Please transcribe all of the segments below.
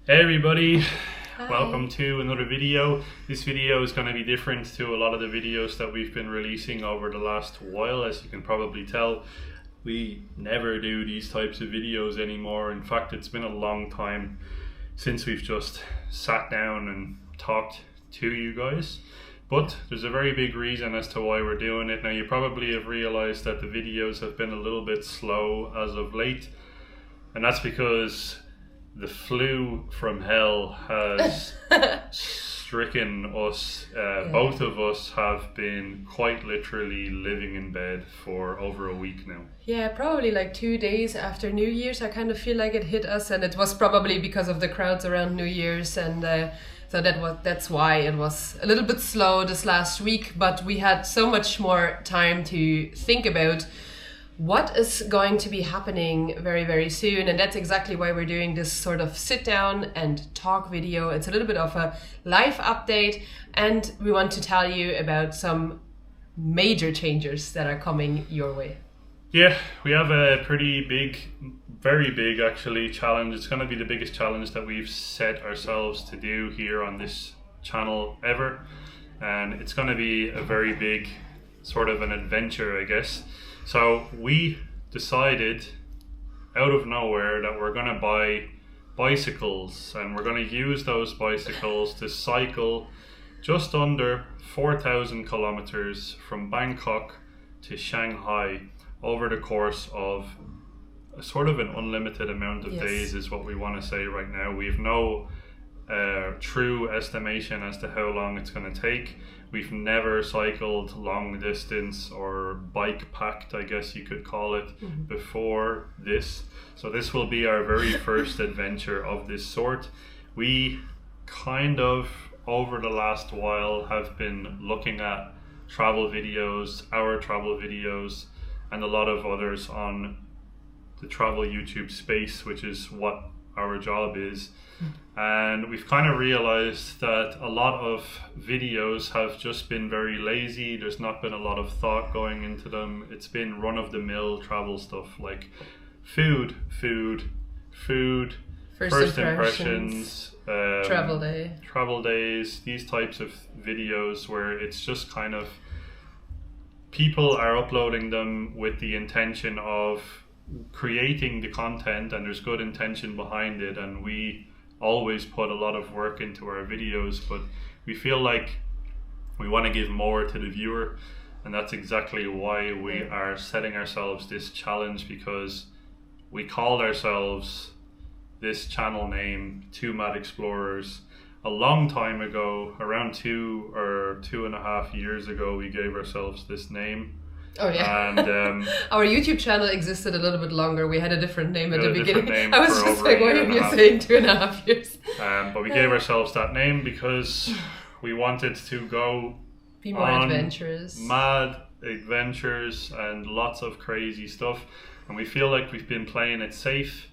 Hey everybody, Hi. welcome to another video. This video is going to be different to a lot of the videos that we've been releasing over the last while. As you can probably tell, we never do these types of videos anymore. In fact, it's been a long time since we've just sat down and talked to you guys. But there's a very big reason as to why we're doing it. Now, you probably have realized that the videos have been a little bit slow as of late, and that's because the flu from hell has stricken us. Both of us have been quite literally living in bed for over a week now. Yeah, probably like 2 days after New Year's, I kind of feel like it hit us, and it was probably because of the crowds around New Year's, and so that's why it was a little bit slow this last week. But we had so much more time to think about what is going to be happening very, very soon. And that's exactly why we're doing this sort of sit down and talk video. It's a little bit of a life update, and we want to tell you about some major changes that are coming your way. Yeah, we have a pretty big, very big actually, challenge. It's going to be the biggest challenge that we've set ourselves to do here on this channel ever. And it's going to be a very big sort of an adventure, I guess. So we decided out of nowhere that we're going to buy bicycles, and we're going to use those bicycles to cycle just under 4,000 kilometers from Bangkok to Shanghai over the course of a sort of an unlimited amount of days is what we want to say right now. We have no true estimation as to how long it's going to take. We've never cycled long distance or bike packed, I guess you could call it, before this. So this will be our very first adventure of this sort. We kind of, over the last while, have been looking at travel videos, our travel videos, and a lot of others on the travel YouTube space, which is what our job is. And we've kind of realized that a lot of videos have just been very lazy. There's not been a lot of thought going into them. It's been run-of-the-mill travel stuff like food, first impressions, travel days, these types of videos where it's just kind of people are uploading them with the intention of creating the content, and there's good intention behind it, and we always put a lot of work into our videos, but we feel like we want to give more to the viewer, and that's exactly why we are setting ourselves this challenge, because we called ourselves this channel name Two Mad Explorers a long time ago. Around 2 or 2.5 years ago, we gave ourselves this name. Oh yeah, and our YouTube channel existed a little bit longer. We had a different name at the beginning. I was just like, why are you saying 2.5 years? But we gave ourselves that name because we wanted to be more adventurous, mad adventures, and lots of crazy stuff. And we feel like we've been playing it safe.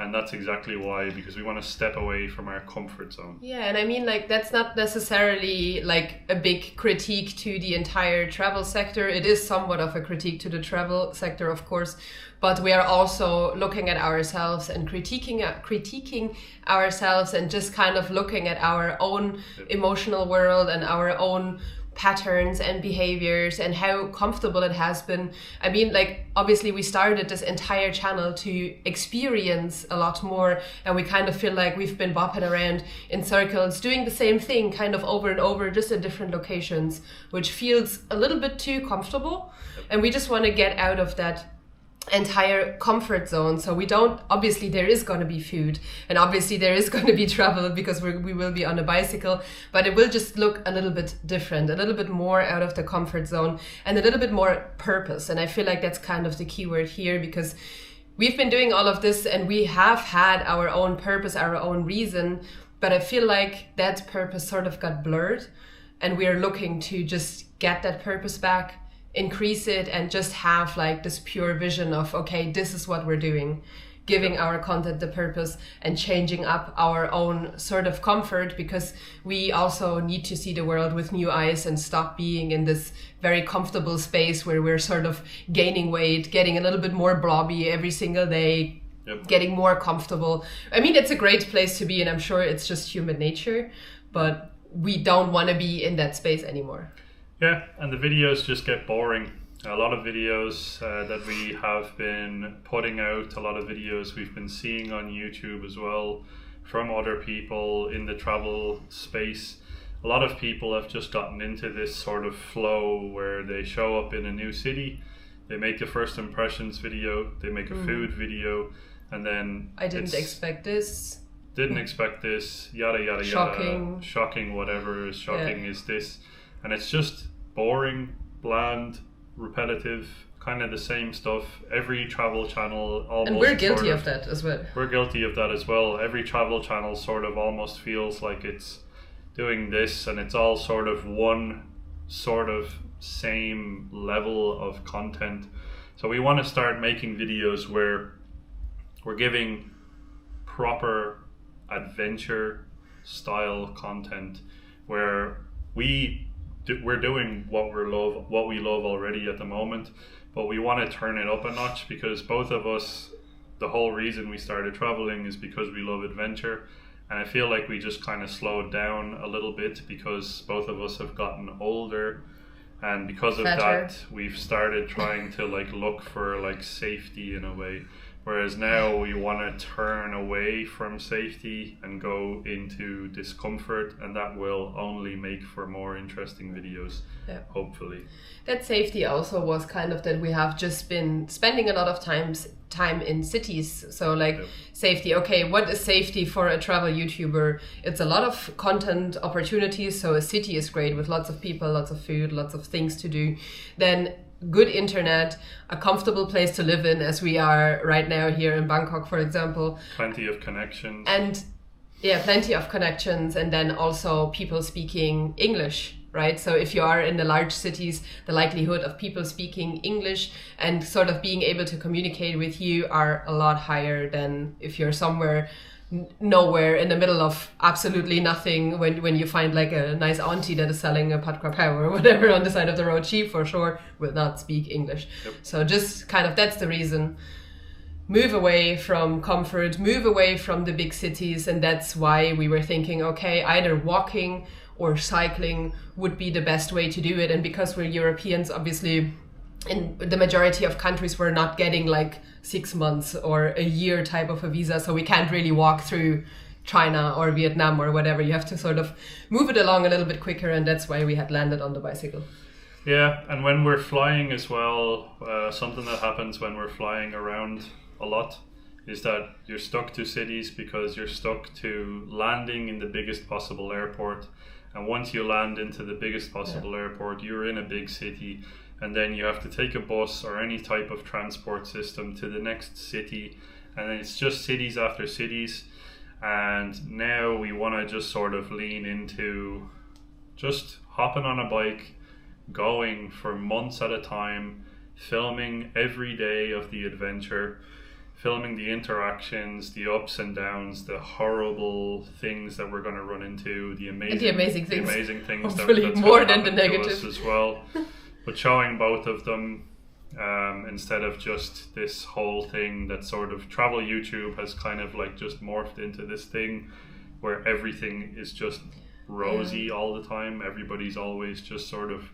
And that's exactly why, because we want to step away from our comfort zone. Yeah, and I mean, like, that's not necessarily like a big critique to the entire travel sector. It is somewhat of a critique to the travel sector, of course, but we are also looking at ourselves and critiquing ourselves, and just kind of looking at our own emotional world and our own patterns and behaviors and how comfortable it has been. I mean, like, obviously we started this entire channel to experience a lot more, and we kind of feel like we've been bopping around in circles doing the same thing kind of over and over, just in different locations, which feels a little bit too comfortable, and we just want to get out of that entire comfort zone. So we don't, obviously there is going to be food, and obviously there is going to be travel, because we will be on a bicycle, but it will just look a little bit different, a little bit more out of the comfort zone, and a little bit more purpose. And I feel like that's kind of the key word here, because we've been doing all of this and we have had our own purpose, our own reason, but I feel like that purpose sort of got blurred, and we are looking to just get that purpose back, increase it, and just have like this pure vision of, okay, this is what we're doing, giving our content the purpose and changing up our own sort of comfort, because we also need to see the world with new eyes and stop being in this very comfortable space where we're sort of gaining weight, getting a little bit more blobby every single day, getting more comfortable. I mean, it's a great place to be, and I'm sure it's just human nature, but we don't want to be in that space anymore. Yeah, and the videos just get boring. A lot of videos that we have been putting out, a lot of videos we've been seeing on YouTube as well from other people in the travel space. A lot of people have just gotten into this sort of flow where they show up in a new city, they make a first impressions video, they make a food video, and then I didn't expect this. Didn't expect this, yada yada yada. Shocking, whatever is shocking is this. And it's just boring, bland, repetitive, kind of the same stuff. Every travel channel almost... And we're guilty of that as well. We're guilty of that as well. Every travel channel sort of almost feels like it's doing this, and it's all sort of one sort of same level of content. So we want to start making videos where we're giving proper adventure style content, where we're doing what we love already at the moment, but we want to turn it up a notch, because both of us, the whole reason we started traveling is because we love adventure. And I feel like we just kind of slowed down a little bit because both of us have gotten older, and because of that we've started trying to like look for like safety in a way, whereas now we want to turn away from safety and go into discomfort, and that will only make for more interesting videos, hopefully. That safety also was kind of that we have just been spending a lot of time in cities. So like safety, okay, what is safety for a travel YouTuber? It's a lot of content opportunities. So a city is great with lots of people, lots of food, lots of things to do. Then good internet, a comfortable place to live in, as we are right now here in Bangkok, for example. Plenty of connections. And plenty of connections. And then also people speaking English, right? So if you are in the large cities, the likelihood of people speaking English and sort of being able to communicate with you are a lot higher than if you're somewhere nowhere in the middle of absolutely nothing, when you find like a nice auntie that is selling a pad kra pao or whatever on the side of the road. She for sure will not speak English. So just kind of, that's the reason. Move away from comfort, move away from the big cities. And that's why we were thinking, okay, either walking or cycling would be the best way to do it. And because we're Europeans, obviously in the majority of countries, we're not getting like 6 months or a year type of a visa. So we can't really walk through China or Vietnam or whatever. You have to sort of move it along a little bit quicker. And that's why we had landed on the bicycle. Yeah, and when we're flying as well, something that happens when we're flying around a lot is that you're stuck to cities, because you're stuck to landing in the biggest possible airport. And once you land into the biggest possible airport, you're in a big city, and then you have to take a bus or any type of transport system to the next city, and then it's just cities after cities. And now we want to just sort of lean into just hopping on a bike, going for months at a time, filming every day of the adventure, filming the interactions, the ups and downs, the horrible things that we're going to run into, the amazing things hopefully that's more than the negative as well. But showing both of them instead of just this whole thing that sort of travel YouTube has kind of like just morphed into this thing where everything is just rosy all the time. Everybody's always just sort of,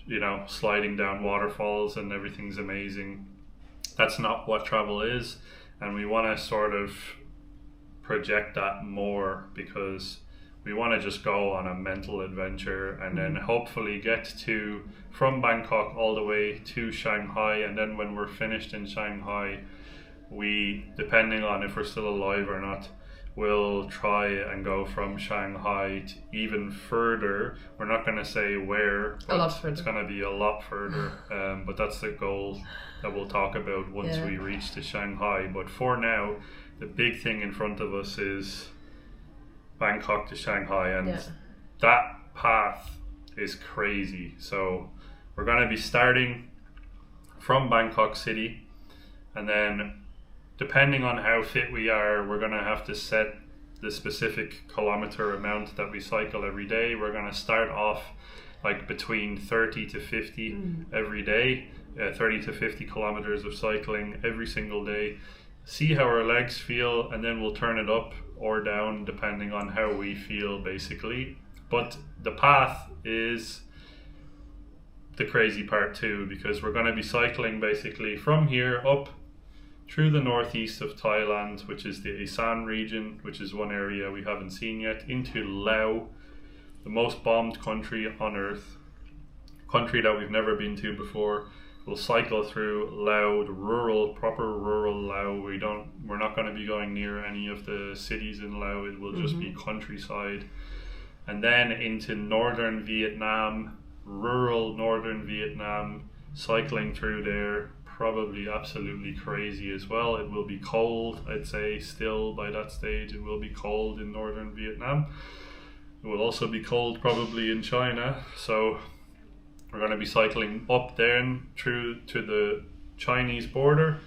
you know, sliding down waterfalls and everything's amazing. That's not what travel is, and we want to sort of project that more, because we want to just go on a mental adventure and then hopefully get from Bangkok all the way to Shanghai. And then when we're finished in Shanghai, we, depending on if we're still alive or not, will try and go from Shanghai to even further. We're not going to say where, but a lot further. It's going to be a lot further. But that's the goal that we'll talk about once we reach to Shanghai. But for now, the big thing in front of us is Bangkok to Shanghai, and that path is crazy. So we're going to be starting from Bangkok City, and then depending on how fit we are, we're going to have to set the specific kilometer amount that we cycle every day. We're going to start off like between 30 to 50 every day, 30 to 50 kilometers of cycling every single day. see how our legs feel, and then we'll turn it up or down depending on how we feel, basically. But the path is the crazy part too, because we're going to be cycling basically from here up through the northeast of Thailand, which is the Isan region, which is one area we haven't seen yet, into Laos, the most bombed country on earth, country that we've never been to before. We'll cycle through Laos, the proper rural Laos. We're not going to be going near any of the cities in Laos. It will just be countryside. And then into northern Vietnam, rural northern Vietnam, cycling through there, probably absolutely crazy as well. It will be cold, I'd say, still by that stage. It will be cold in northern Vietnam. It will also be cold probably in China. So we're going to be cycling up then through to the Chinese border,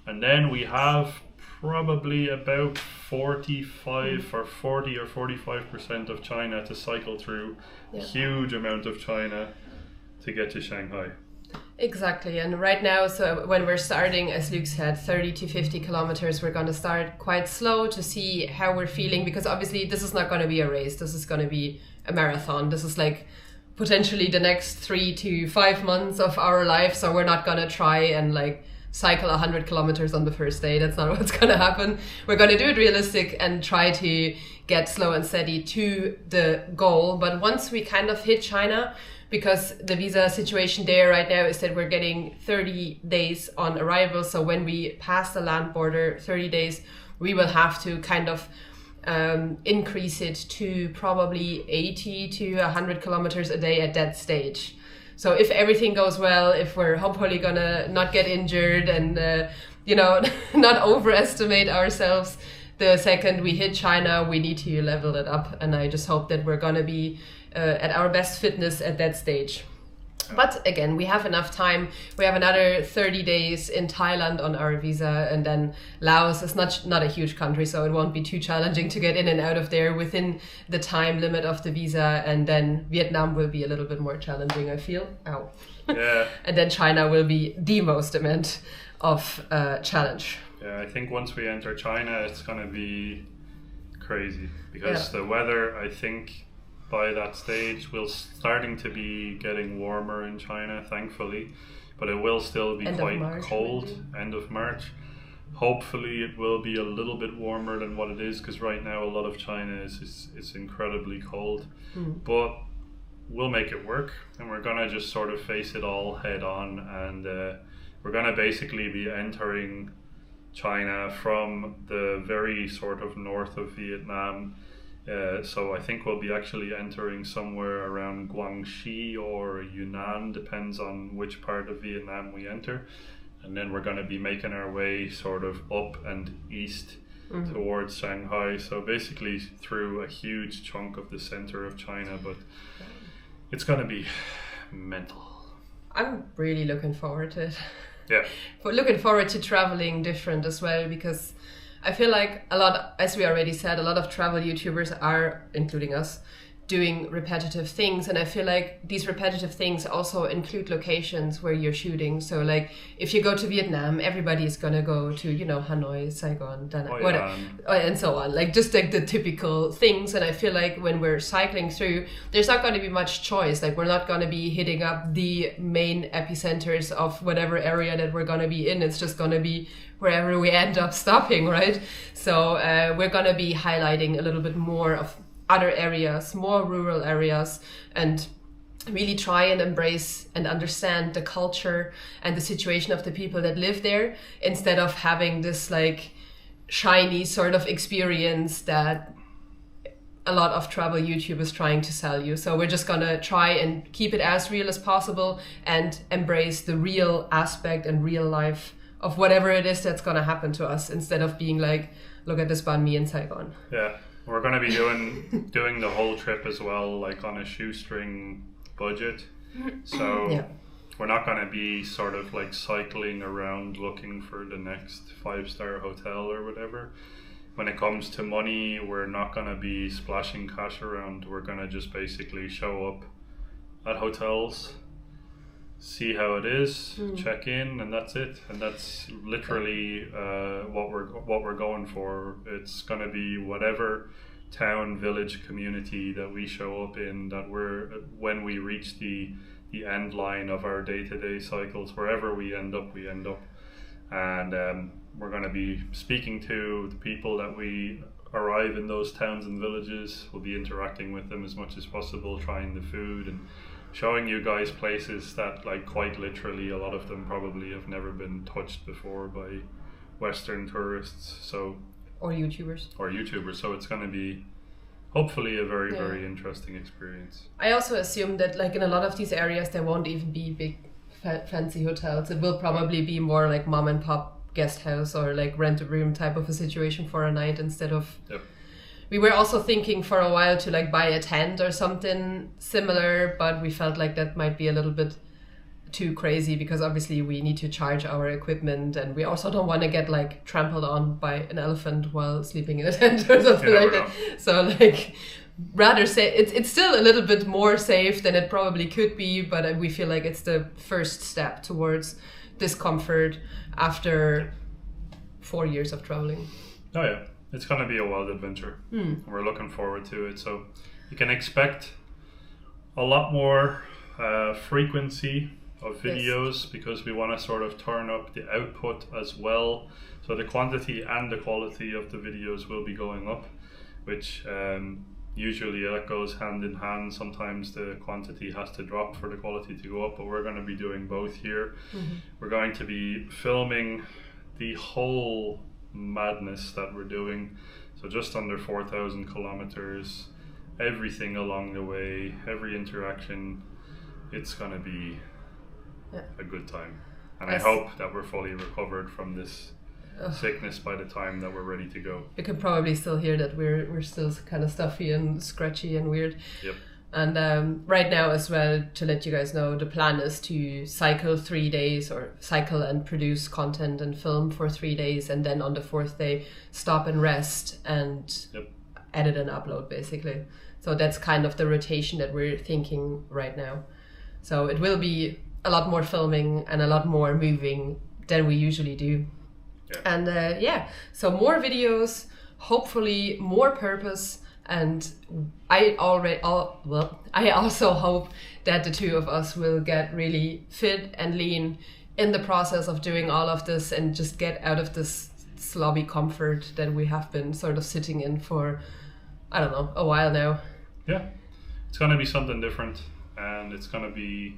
and then we have probably about 45 or 40 or 45% of China to cycle through. A huge amount of China to get to Shanghai. Exactly, and right now, so when we're starting, as Luke said, 30 to 50 kilometers, we're going to start quite slow to see how we're feeling, because obviously this is not going to be a race, this is going to be a marathon. This is like potentially the next 3 to 5 months of our life, so we're not going to try and like cycle 100 kilometers on the first day. That's not what's going to happen. We're going to do it realistic and try to get slow and steady to the goal. But once we kind of hit China, because the visa situation there right now is that we're getting 30 days on arrival, so when we pass the land border, 30 days, we will have to kind of increase it to probably 80 to 100 kilometers a day at that stage. So if everything goes well, if we're hopefully gonna not get injured and not overestimate ourselves, the second we hit China, we need to level it up, and I just hope that we're gonna be at our best fitness at that stage. But again, we have enough time. We have another 30 days in Thailand on our visa, and then Laos is not a huge country, so it won't be too challenging to get in and out of there within the time limit of the visa. And then Vietnam will be a little bit more challenging, I feel. Ow. Yeah. And then China will be the most immense of challenge. Yeah, I think once we enter China, it's going to be crazy, because the weather, I think, by that stage will starting to be getting warmer in China, thankfully, but it will still be quite cold. Maybe. End of March. Hopefully it will be a little bit warmer than what it is, because right now a lot of China is incredibly cold. But we'll make it work, and we're gonna just sort of face it all head on, and we're gonna basically be entering China from the very sort of north of Vietnam. So I think we'll be actually entering somewhere around Guangxi or Yunnan, depends on which part of Vietnam we enter. And then we're going to be making our way sort of up and east towards Shanghai. So basically through a huge chunk of the center of China, but it's going to be mental. I'm really looking forward to it. Yeah. But looking forward to traveling different as well, because I feel like a lot, as we already said, a lot of travel YouTubers are, including us, doing repetitive things, and I feel like these repetitive things also include locations where you're shooting. So like if you go to Vietnam, everybody is gonna go to, Hanoi, Saigon, Da Nang, whatever, and so on, like just like the typical things. And I feel like when we're cycling through, there's not going to be much choice. Like we're not going to be hitting up the main epicenters of whatever area that we're going to be in. It's just going to be wherever we end up stopping, right? So we're going to be highlighting a little bit more of other areas, more rural areas, and really try and embrace and understand the culture and the situation of the people that live there, instead of having this like shiny sort of experience that a lot of travel YouTube is trying to sell you. So we're just gonna try and keep it as real as possible and embrace the real aspect and real life of whatever it is that's gonna happen to us, instead of being like, look at this banh mi in Saigon. Yeah. We're going to be doing the whole trip as well, like on a shoestring budget. So we're not going to be sort of like cycling around looking for the next 5-star hotel or whatever. When it comes to money, we're not going to be splashing cash around. We're going to just basically show up at hotels, see how it is, check in, and that's it. And that's literally what we're going for. It's going to be whatever town, village, community that we show up in, that when we reach the end line of our day-to-day cycles, wherever we end up. And we're going to be speaking to the people that we arrive in those towns and villages. We'll be interacting with them as much as possible, trying the food and showing you guys places that, like, quite literally a lot of them probably have never been touched before by Western tourists, or YouTubers. So it's going to be hopefully a very, very interesting experience. I also assume that, like, in a lot of these areas there won't even be big fancy hotels. It will probably be more like mom and pop guest house or like rent a room type of a situation for a night instead of... Yep. We were also thinking for a while to like buy a tent or something similar, but we felt like that might be a little bit too crazy because obviously we need to charge our equipment, and we also don't want to get like trampled on by an elephant while sleeping in a tent or something like that. So like rather say it's still a little bit more safe than it probably could be, but we feel like it's the first step towards discomfort after 4 years of traveling. Oh yeah, it's going to be a wild adventure. We're looking forward to it. So you can expect a lot more frequency of videos, because we want to sort of turn up the output as well. So the quantity and the quality of the videos will be going up, which usually that goes hand in hand. Sometimes the quantity has to drop for the quality to go up, but we're going to be doing both here. We're going to be filming the whole madness that we're doing. So just under 4,000 kilometers, everything along the way, every interaction. It's going to be a good time. And I hope that we're fully recovered from this sickness by the time that we're ready to go. You can probably still hear that we're still kind of stuffy and scratchy and weird. Yep. And right now as well, to let you guys know, the plan is to cycle 3 days, or cycle and produce content and film for 3 days, and then on the 4th day stop and rest and edit and upload basically. So that's kind of the rotation that we're thinking right now. So it will be a lot more filming and a lot more moving than we usually do. And so more videos, hopefully more purpose, and I also hope that the two of us will get really fit and lean in the process of doing all of this and just get out of this slobby comfort that we have been sort of sitting in for, I don't know, a while now. Yeah, it's going to be something different, and it's going to be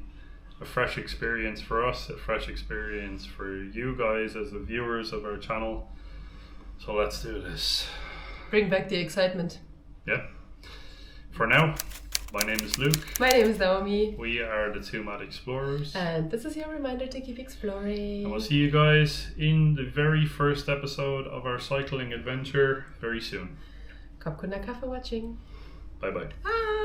a fresh experience for us, a fresh experience for you guys as the viewers of our channel. So let's do this. Bring back the excitement. Yeah. For now, my name is Luke. My name is Naomi. We are the Two Mad Explorers. And this is your reminder to keep exploring. And we'll see you guys in the very first episode of our cycling adventure very soon. Khop kun na ka for watching. Bye bye. Bye.